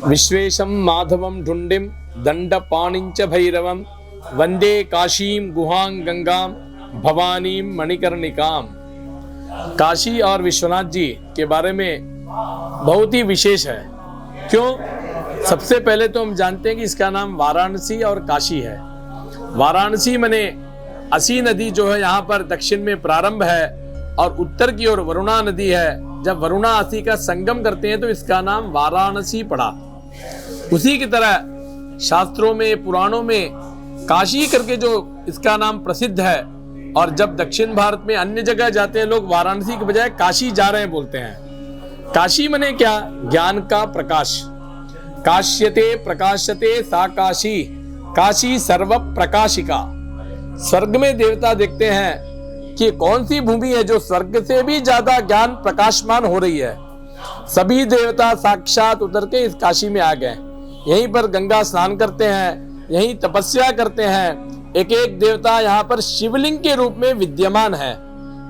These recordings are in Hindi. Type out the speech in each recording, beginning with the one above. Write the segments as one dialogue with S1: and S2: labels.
S1: विश्वेशं माधवं ढुंडिं दंडपाणिंच भैरवं वंदे काशीं गुहां गंगां भवानीं मणिकर्णिकां। काशी और विश्वनाथ जी के बारे में बहुत ही विशेष है। क्यों? सबसे पहले तो हम जानते हैं कि इसका नाम वाराणसी और काशी है। वाराणसी माने असी नदी जो है यहाँ पर दक्षिण में प्रारंभ है और उत्तर की ओर वरुणा नदी है। जब वरुणा असी का संगम करते हैं तो इसका नाम वाराणसी पड़ा। उसी की तरह शास्त्रों में पुराणों में काशी करके जो इसका नाम प्रसिद्ध है। और जब दक्षिण भारत में अन्य जगह जाते हैं लोग वाराणसी के बजाय काशी जा रहे हैं बोलते हैं। काशी माने क्या? ज्ञान का प्रकाश। काश्यते प्रकाशते सा काशी, काशी सर्व प्रकाशिका। स्वर्ग में देवता देखते हैं कि कौन सी भूमि है जो स्वर्ग से भी ज्यादा ज्ञान प्रकाशमान हो रही है। सभी देवता साक्षात उतर के इस काशी में आ गए। यहीं पर गंगा स्नान करते हैं, यहीं तपस्या करते हैं। एक एक देवता यहाँ पर शिवलिंग के रूप में विद्यमान है,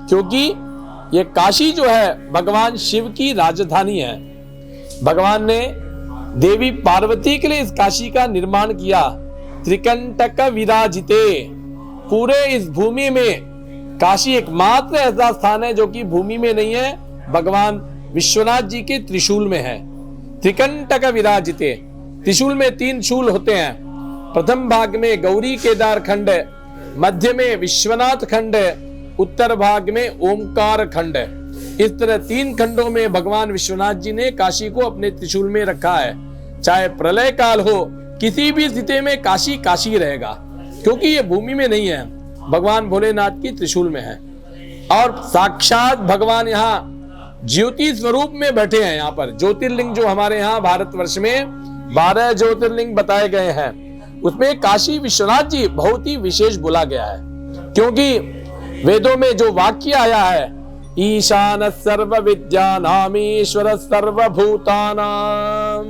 S1: क्योंकि ये काशी जो है भगवान शिव की राजधानी है। भगवान ने देवी पार्वती के लिए इस काशी का निर्माण किया। त्रिकंटक विराजिते, पूरे इस भूमि में काशी एकमात्र ऐसा स्थान है जो कि भूमि में नहीं है, भगवान विश्वनाथ जी के त्रिशूल में है। त्रिकंटक विराजिते, त्रिशूल में 3 शूल होते हैं। प्रथम भाग में गौरी केदार खंड, मध्य में विश्वनाथ खंड, उत्तर भाग में ओमकार खंड। इस तरह 3 खंडों में भगवान विश्वनाथ जी ने काशी को अपने त्रिशूल में रखा है। चाहे प्रलय काल हो, किसी भी स्थिति में काशी काशी रहेगा, क्योंकि ये भूमि में नहीं है, भगवान भोलेनाथ की त्रिशूल में है। और साक्षात भगवान यहाँ ज्योति स्वरूप में बैठे हैं। यहाँ पर ज्योतिर्लिंग जो हमारे यहाँ भारतवर्ष में 12 ज्योतिर्लिंग बताए गए हैं, उसमें काशी विश्वनाथ जी बहुत ही विशेष बोला गया है। क्योंकि वेदों में जो वाक्य आया है, ईशान सर्व विद्यानाम ईश्वर सर्वभूतानाम,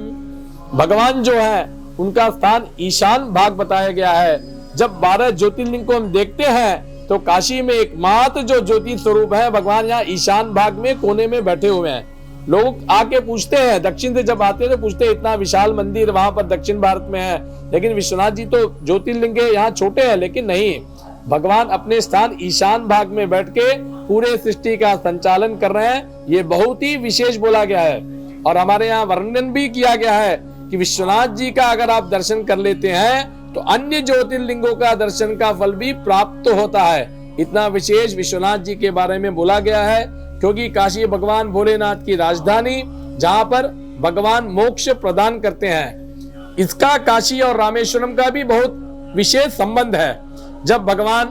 S1: भगवान जो है उनका स्थान ईशान भाग बताया गया है। जब 12 ज्योतिर्लिंग को हम देखते हैं तो काशी में एकमात्र जो ज्योति स्वरूप है भगवान यहाँ ईशान भाग में कोने में बैठे हुए हैं। लोग आके पूछते हैं, दक्षिण से जब आते हैं तो पूछते हैं इतना विशाल मंदिर वहां पर दक्षिण भारत में है, लेकिन विश्वनाथ जी तो ज्योतिर्लिंग यहाँ छोटे हैं। लेकिन नहीं, भगवान अपने स्थान ईशान भाग में बैठ के पूरे सृष्टि का संचालन कर रहे हैं। ये बहुत ही विशेष बोला गया है। और हमारे यहाँ वर्णन भी किया गया है कि विश्वनाथ जी का अगर आप दर्शन कर लेते हैं तो अन्य ज्योतिर्लिंगों का दर्शन का फल भी प्राप्त होता है। इतना विशेष विश्वनाथ जी के बारे में बोला गया है, क्योंकि काशी भगवान भोलेनाथ की राजधानी, जहां पर भगवान मोक्ष प्रदान करते हैं। इसका काशी और रामेश्वरम का भी बहुत विशेष संबंध है। जब भगवान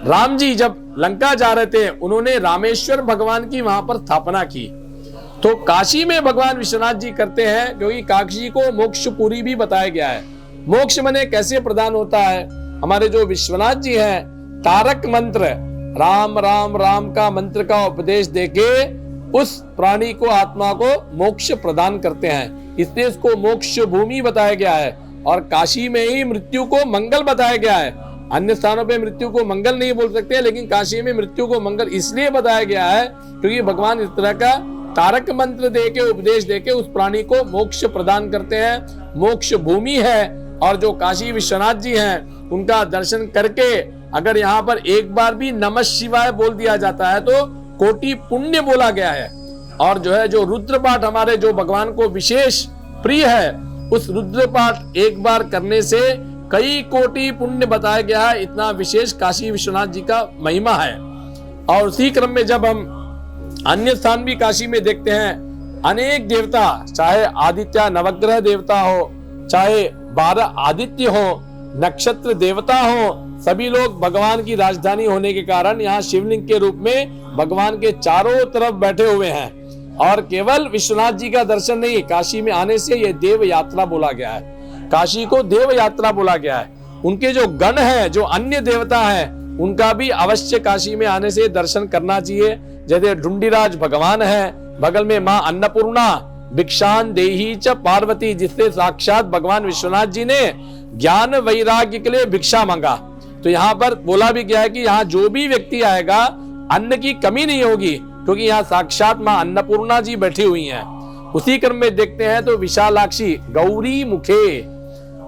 S1: राम जी जब लंका जा रहे थे, उन्होंने रामेश्वर भगवान की वहां पर स्थापना की। तो काशी में भगवान विश्वनाथ जी करते हैं, क्योंकि काशी को मोक्षपुरी भी बताया गया है। मोक्ष मने कैसे प्रदान होता है? हमारे जो विश्वनाथ जी हैं, तारक मंत्र राम राम राम का मंत्र का उपदेश देके उस प्राणी को, आत्मा को मोक्ष प्रदान करते हैं। इसलिए इसको मोक्ष भूमि बताया गया है। और काशी में ही मृत्यु को मंगल बताया गया है। अन्य स्थानों पे मृत्यु को मंगल नहीं बोल सकते, लेकिन काशी में मृत्यु को मंगल इसलिए बताया गया है क्योंकि भगवान इस तरह का तारक मंत्र देके, उपदेश देके उस प्राणी को मोक्ष प्रदान करते हैं। मोक्ष भूमि है। और जो काशी विश्वनाथ जी हैं, उनका दर्शन करके अगर यहाँ पर एक बार भी नमः शिवाय बोल दिया जाता है तो कोटि पुण्य बोला गया है। और जो है, जो रुद्र पाठ हमारे जो भगवान को विशेष प्रिय है, उस रुद्र पाठ एक बार करने से कई कोटि पुण्य बताया गया है। इतना विशेष काशी विश्वनाथ जी का महिमा है। और उसी क्रम में जब हम अन्य स्थान भी काशी में देखते हैं, अनेक देवता, चाहे आदित्य नवग्रह देवता हो, चाहे 12 आदित्य हो, नक्षत्र देवता हो, सभी लोग भगवान की राजधानी होने के कारण यहाँ शिवलिंग के रूप में भगवान के चारों तरफ बैठे हुए हैं। और केवल विश्वनाथ जी का दर्शन नहीं, काशी में आने से ये देव यात्रा बोला गया है। काशी को देव यात्रा बोला गया है। उनके जो गण हैं, जो अन्य देवता हैं, उनका भी अवश्य काशी में आने से दर्शन करना चाहिए। जैसे ढूंढीराज भगवान है, बगल में माँ अन्नपूर्णा, भिक्षान देही च पार्वती, जिससे साक्षात भगवान विश्वनाथ जी ने ज्ञान वैराग्य के लिए भिक्षा मांगा। तो यहाँ पर बोला भी गया है कि यहाँ जो भी व्यक्ति आएगा अन्न की कमी नहीं होगी, क्योंकि यहाँ साक्षात माँ अन्नपूर्णा जी बैठी हुई हैं। उसी क्रम में देखते हैं तो विशालाक्षी गौरी मुखे,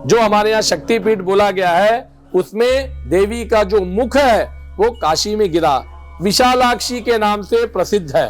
S1: जो हमारे यहाँ शक्तिपीठ बोला गया है, उसमें देवी का जो मुख है वो काशी में गिरा, विशालाक्षी के नाम से प्रसिद्ध है।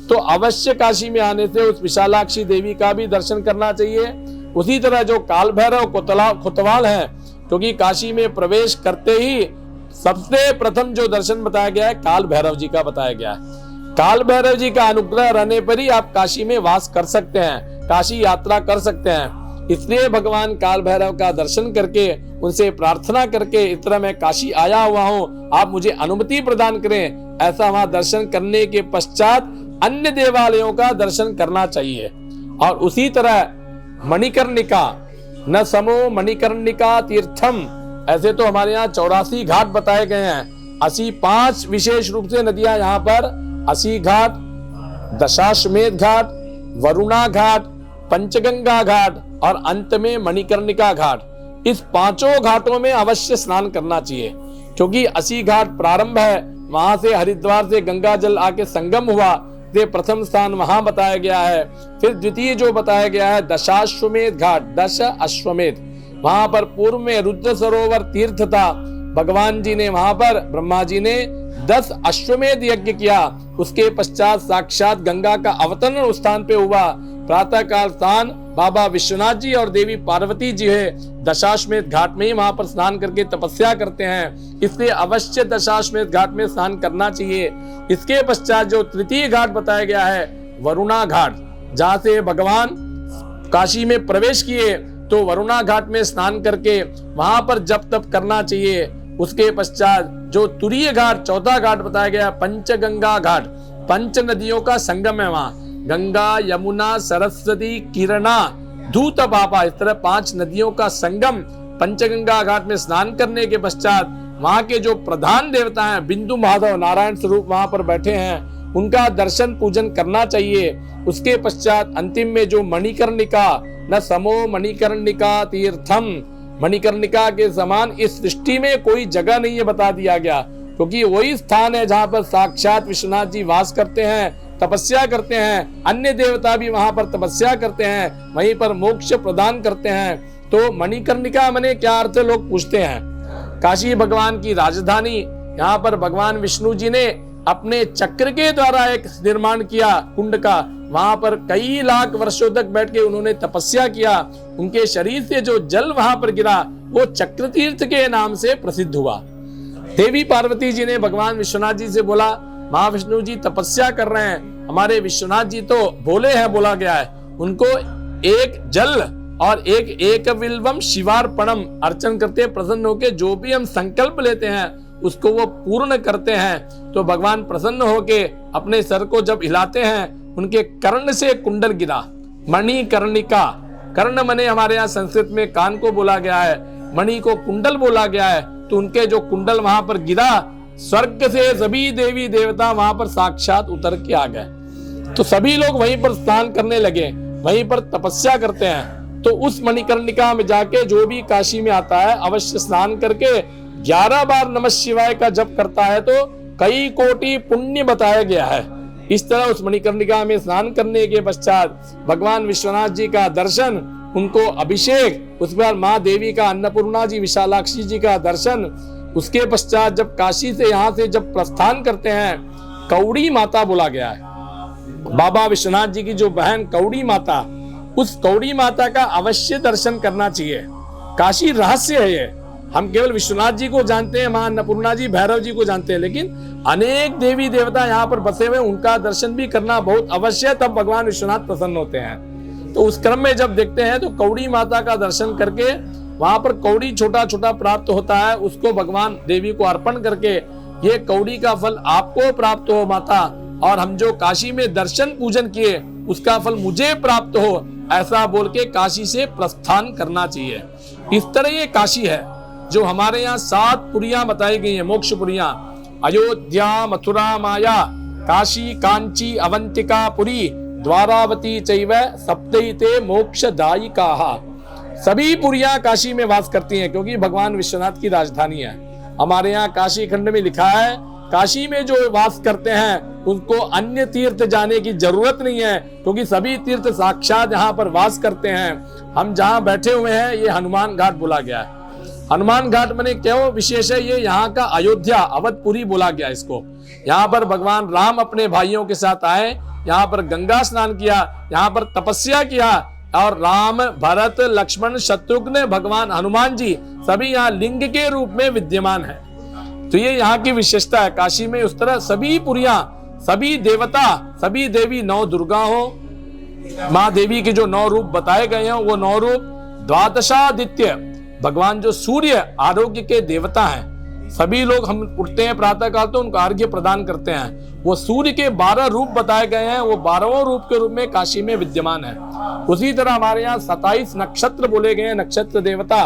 S1: तो अवश्य काशी में आने से उस विशालाक्षी देवी का भी दर्शन करना चाहिए। उसी तरह जो काल भैरव कोतवाल है, क्योंकि काशी में प्रवेश करते ही सबसे प्रथम जो दर्शन बताया गया है काल भैरव जी का बताया गया है। काल भैरव जी का अनुग्रह रहने पर ही आप काशी में वास कर सकते हैं, काशी यात्रा कर सकते हैं। इसलिए भगवान काल भैरव का दर्शन करके उनसे प्रार्थना करके, इस तरह मैं काशी आया हुआ हूँ, आप मुझे अनुमति प्रदान करें, ऐसा वहां दर्शन करने के पश्चात अन्य देवालयों का दर्शन करना चाहिए। और उसी तरह मणिकर्णिका, न समो मणिकर्णिका तीर्थम, ऐसे तो हमारे यहाँ 84 घाट बताए गए हैं। 85 विशेष रूप से नदियां यहाँ पर, 80 घाट, दशाश्वमेध घाट, वरुणा घाट, पंचगंगा घाट और अंत में मणिकर्णिका घाट। इस पांचों घाटों में अवश्य स्नान करना चाहिए, क्योंकि 80 घाट प्रारंभ है, वहां से हरिद्वार से गंगा जल आके संगम हुआ, ये प्रथम स्थान वहां बताया गया है। फिर द्वितीय जो बताया गया है दशाश्वमेध घाट, 10 अश्वमेध, वहां पर पूर्व में रुद्र सरोवर तीर्थ था, भगवान जी ने वहां पर, ब्रह्मा जी ने 10 अश्वमेध यज्ञ किया। उसके पश्चात साक्षात गंगा का अवतरण उस स्थान पे हुआ। प्रातः काल स्थान बाबा विश्वनाथ जी और देवी पार्वती जी है, दशाश्वमेध घाट में ही वहां पर स्नान करके तपस्या करते हैं, इसलिए अवश्य दशाश्वमेध घाट में स्नान करना चाहिए। इसके पश्चात जो तृतीय घाट बताया गया है वरुणा घाट, जहाँ से भगवान काशी में प्रवेश किए, तो वरुणा घाट में स्नान करके वहां पर जप तप करना चाहिए। उसके पश्चात जो तुरीय घाट, चौथा घाट बताया गया पंचगंगा घाट, पंच नदियों का संगम है वहां, गंगा, यमुना, सरस्वती, किरणा, धूत पापा, इस तरह 5 नदियों का संगम पंचगंगा घाट में स्नान करने के पश्चात वहां के जो प्रधान देवता हैं बिंदु माधव नारायण स्वरूप वहां पर बैठे हैं, उनका दर्शन पूजन करना चाहिए। उसके पश्चात अंतिम में जो मणिकर्णिका, न समो मणिकर्णिका तीर्थम, मणिकर्णिका के समान इस सृष्टि में कोई जगह नहीं है बता दिया गया, क्योंकि वही स्थान है जहाँ पर साक्षात विश्वनाथ जी वास करते हैं, तपस्या करते हैं, अन्य देवता भी वहां पर तपस्या करते हैं, वहीं पर मोक्ष प्रदान करते हैं। तो मणिकर्णिका मने क्या अर्थ है, लोग पूछते हैं। काशी भगवान की राजधानी, यहाँ पर भगवान विष्णु जी ने अपने चक्र के द्वारा एक निर्माण किया कुंड का, वहां पर कई लाख वर्षों तक बैठ के उन्होंने तपस्या किया। उनके शरीर से जो जल वहां पर गिरा वो चक्र तीर्थ के नाम से प्रसिद्ध हुआ। देवी पार्वती जी ने भगवान विश्वनाथ जी से बोला, महाविष्णु जी तपस्या कर रहे हैं, हमारे विश्वनाथ जी तो भोले हैं बोला गया है, उनको एक जल और एक विल्वम शिवार्पणम अर्चन करते प्रसन्न होके जो भी हम संकल्प लेते हैं उसको वो पूर्ण करते हैं। तो भगवान प्रसन्न होके अपने सर को जब हिलाते हैं, उनके कर्ण से कुंडल गिरा, मणिकर्णिका, कर्ण मने हमारे यहाँ संस्कृत में कान को बोला गया है, मणि को कुंडल बोला गया है। तो उनके जो कुंडल वहां पर गिरा, स्वर्ग से सभी देवी देवता वहां पर साक्षात उतर के आ गए। तो सभी लोग वहीं पर स्नान करने लगे, वहीं पर तपस्या करते हैं। तो उस मणिकर्णिका में जाके जो भी काशी में आता है अवश्य स्नान करके 11 बार नमः शिवाय का जप करता है तो कई कोटि पुण्य बताया गया है। इस तरह उस मणिकर्णिका में स्नान करने के पश्चात भगवान विश्वनाथ जी का दर्शन, उनको अभिषेक, उसके बाद माँ देवी का, अन्नपूर्णा जी, विशालाक्षी जी का दर्शन। उसके पश्चात जब काशी से यहाँ से जब प्रस्थान करते हैं, कौड़ी माता बोला गया है, बाबा विश्वनाथ जी की जो बहन कौड़ी माता, उस कौड़ी माता का अवश्य दर्शन करना चाहिए। काशी रहस्य है ये, हम केवल विश्वनाथ जी को जानते हैं, मां अन्नपूर्णा जी, भैरव जी को जानते हैं, लेकिन अनेक देवी देवता यहाँ पर बसे हुए, उनका दर्शन भी करना बहुत अवश्य है, तब भगवान विश्वनाथ प्रसन्न होते हैं। तो उस क्रम में जब देखते हैं तो कौड़ी माता का दर्शन करके वहां पर कौड़ी छोटा छोटा प्राप्त होता है, उसको भगवान देवी को अर्पण करके ये कौड़ी का फल आपको प्राप्त हो माता, और हम जो काशी में दर्शन पूजन किए उसका फल मुझे प्राप्त हो, ऐसा बोल के काशी से प्रस्थान करना चाहिए। इस तरह ये काशी है जो हमारे यहाँ 7 पुरियां बताई गई है, मोक्ष पुरियां, अयोध्या, मथुरा, माया, काशी, कांची, अवंतिका, पुरी, द्वारावती चैव सप्तैते मोक्षदायिकाः। सभी पुरियां काशी में वास करती हैं, क्योंकि भगवान विश्वनाथ की राजधानी है। हमारे यहाँ काशी खंड में लिखा है काशी में जो वास करते हैं उनको अन्य तीर्थ जाने की जरूरत नहीं है, क्योंकि सभी तीर्थ साक्षात यहाँ पर वास करते हैं। हम जहाँ बैठे हुए हैं ये हनुमान घाट बोला गया है। हनुमान घाट मैंने क्यों विशेष है, ये यहाँ का अयोध्या अवधपुरी बोला गया इसको। यहाँ पर भगवान राम अपने भाइयों के साथ आए, यहाँ पर गंगा स्नान किया, यहाँ पर तपस्या किया, और राम, भरत, लक्ष्मण, शत्रुघ्न, भगवान हनुमान जी सभी यहाँ लिंग के रूप में विद्यमान है। तो ये यहाँ की विशेषता है। काशी में उस तरह सभी पुरियां, सभी देवता, सभी देवी, 9 दुर्गा हो, माँ देवी के जो 9 रूप बताए गए हैं वो 9 रूप, द्वादशादित्य, भगवान जो सूर्य आरोग्य के देवता हैं, सभी लोग हम उठते हैं प्रातः काल तो उनको अर्घ्य प्रदान करते हैं। वो सूर्य के 12 रूप बताए गए हैं, वो 12वें रूप के रूप में काशी में विद्यमान है। उसी तरह हमारे यहाँ 27 नक्षत्र बोले गए हैं, नक्षत्र देवता।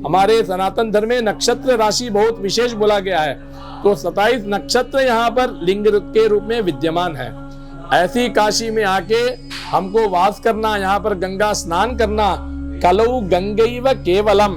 S1: हमारे सनातन धर्म में नक्षत्र राशि बहुत विशेष बोला गया है, तो 27 नक्षत्र यहाँ पर लिंग के रूप में विद्यमान है। ऐसी काशी में आके हमको वास करना, यहाँ पर गंगा स्नान करना, कलौ गंगैव केवलम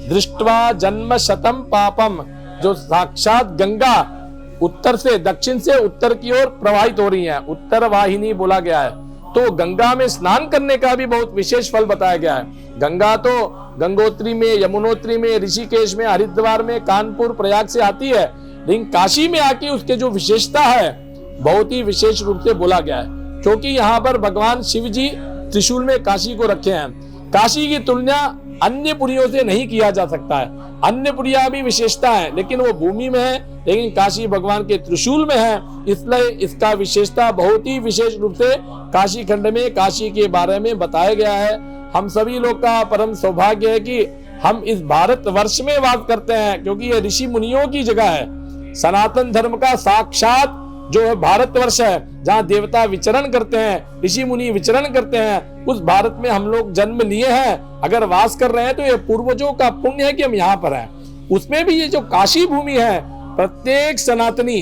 S1: दृष्ट्वा जन्म शतम पापम, जो साक्षात गंगा उत्तर से दक्षिण से उत्तर की ओर प्रवाहित हो रही है, उत्तर वाहिनी बोला गया है। तो गंगा में स्नान करने का भी बहुत विशेष फल बताया गया है। गंगा तो गंगोत्री में, यमुनोत्री में, ऋषिकेश में, हरिद्वार में, कानपुर, प्रयाग से आती है, लेकिन काशी में आके उसके जो विशेषता है बहुत ही विशेष रूप से बोला गया है, क्योंकि यहाँ पर भगवान शिव जी त्रिशूल में काशी को रखे हैं। काशी की तुलना अन्य पुरियों से नहीं किया जा सकता है। अन्य पुरिया भी विशेषता है, लेकिन वो भूमि में है, लेकिन काशी भगवान के त्रिशूल में है, इसलिए इसका विशेषता बहुत ही विशेष रूप से काशी खंड में काशी के बारे में बताया गया है। हम सभी लोग का परम सौभाग्य है कि हम इस भारत वर्ष में वास करते हैं, क्योंकि ये ऋषि मुनियों की जगह है। सनातन धर्म का साक्षात जो है भारत वर्ष है, जहाँ देवता विचरण करते हैं, ऋषि मुनि विचरण करते हैं, उस भारत में हम लोग जन्म लिए हैं। अगर वास कर रहे हैं तो ये पूर्वजों का पुण्य है कि हम यहाँ पर हैं। उसमें भी ये जो काशी भूमि है, प्रत्येक सनातनी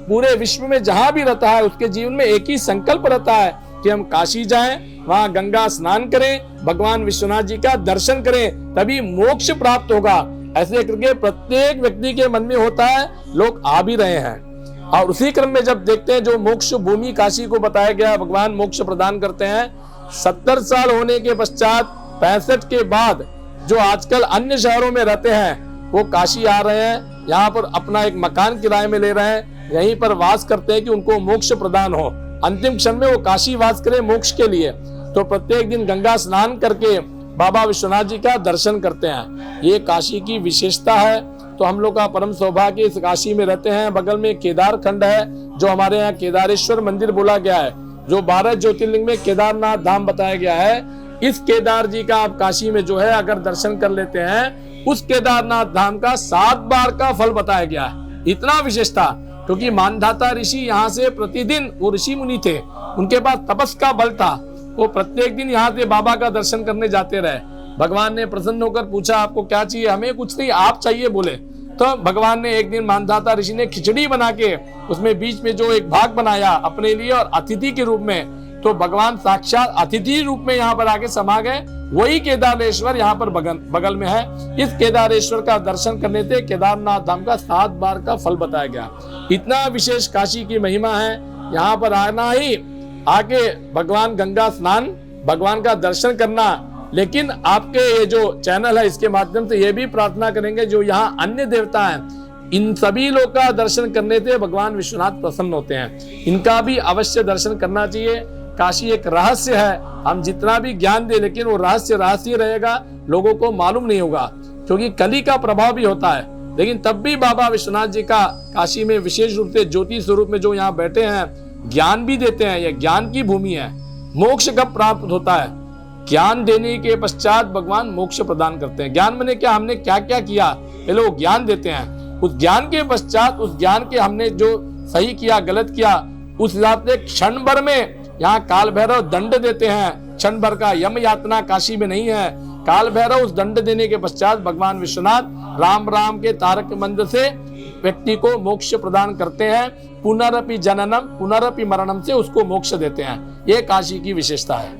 S1: पूरे विश्व में जहां भी रहता है उसके जीवन में एक ही संकल्प रहता है कि हम काशी जाएं, वहां गंगा स्नान करें, भगवान विश्वनाथ जी का दर्शन करें, तभी मोक्ष प्राप्त होगा। ऐसे करके प्रत्येक व्यक्ति के मन में होता है, लोग आ भी रहे हैं। और उसी क्रम में जब देखते हैं जो मोक्ष भूमि काशी को बताया गया, भगवान मोक्ष प्रदान करते हैं। 70 साल होने के पश्चात 65 के बाद जो आजकल अन्य शहरों में रहते हैं वो काशी आ रहे हैं, यहाँ पर अपना एक मकान किराए में ले रहे हैं, यहीं पर वास करते हैं कि उनको मोक्ष प्रदान हो, अंतिम क्षण में वो काशी वास करें मोक्ष के लिए। तो प्रत्येक दिन गंगा स्नान करके बाबा विश्वनाथ जी का दर्शन करते हैं। ये काशी की विशेषता है। तो हम लोग का परम सौभाग्य इस काशी में रहते हैं। बगल में केदार खंड है, जो हमारे यहाँ केदारेश्वर मंदिर बोला गया है, जो 12 ज्योतिर्लिंग में केदारनाथ धाम बताया गया है। इस केदार जी का आप काशी में जो है अगर दर्शन कर लेते हैं, उस केदारनाथ धाम का 7 बार का फल बताया गया है। इतना विशेषता, क्योंकि मानधाता ऋषि यहाँ से प्रतिदिन, वो ऋषि मुनि थे, उनके पास तपस का बल था, वो प्रत्येक दिन यहाँ से बाबा का दर्शन करने जाते रहे। भगवान ने प्रसन्न होकर पूछा आपको क्या चाहिए? हमें कुछ नहीं, आप चाहिए बोले। तो भगवान ने एक दिन मानधाता ऋषि ने खिचड़ी बना के उसमें बीच में जो एक भाग बनाया अपने लिए और अतिथि के रूप में, तो भगवान साक्षात अतिथि रूप में यहाँ पर आके समा गए। वही केदारेश्वर यहाँ पर बगल में है। इस केदारेश्वर का दर्शन करने से केदारनाथ धाम का 7 बार का फल बताया गया। इतना विशेष काशी की महिमा है। यहाँ पर आना ही, आके भगवान गंगा स्नान, भगवान का दर्शन करना। लेकिन आपके ये जो चैनल है इसके माध्यम से ये भी प्रार्थना करेंगे, जो यहाँ अन्य देवता हैं, इन सभी लोग का दर्शन करने से भगवान विश्वनाथ प्रसन्न होते हैं। इनका भी अवश्य दर्शन करना चाहिए। काशी एक रहस्य है, हम जितना भी ज्ञान दे लेकिन वो रहस्य रहेगा, लोगों को मालूम नहीं होगा, क्योंकि कली का प्रभाव भी होता है। लेकिन तब भी बाबा विश्वनाथ जी का काशी में विशेष रूप से ज्योति स्वरूप में जो यहाँ बैठे हैं, ज्ञान भी देते हैं। यह ज्ञान की भूमि है। मोक्ष कब प्राप्त होता है? ज्ञान देने के पश्चात भगवान मोक्ष प्रदान करते हैं। ज्ञान मैंने क्या, हमने क्या क्या किया, पहले वो ज्ञान देते हैं। उस ज्ञान के पश्चात, उस ज्ञान के हमने जो सही किया गलत किया, उस हिसाब से क्षण भर में यहाँ काल भैरव दंड देते हैं। क्षण भर का यम यातना काशी में नहीं है। काल भैरव उस दंड देने के पश्चात भगवान विश्वनाथ राम राम के तारक मंत्र से व्यक्ति को मोक्ष प्रदान करते हैं। पुनरपि जननम पुनरपि मरणम से उसको मोक्ष देते हैं। ये काशी की विशेषता है।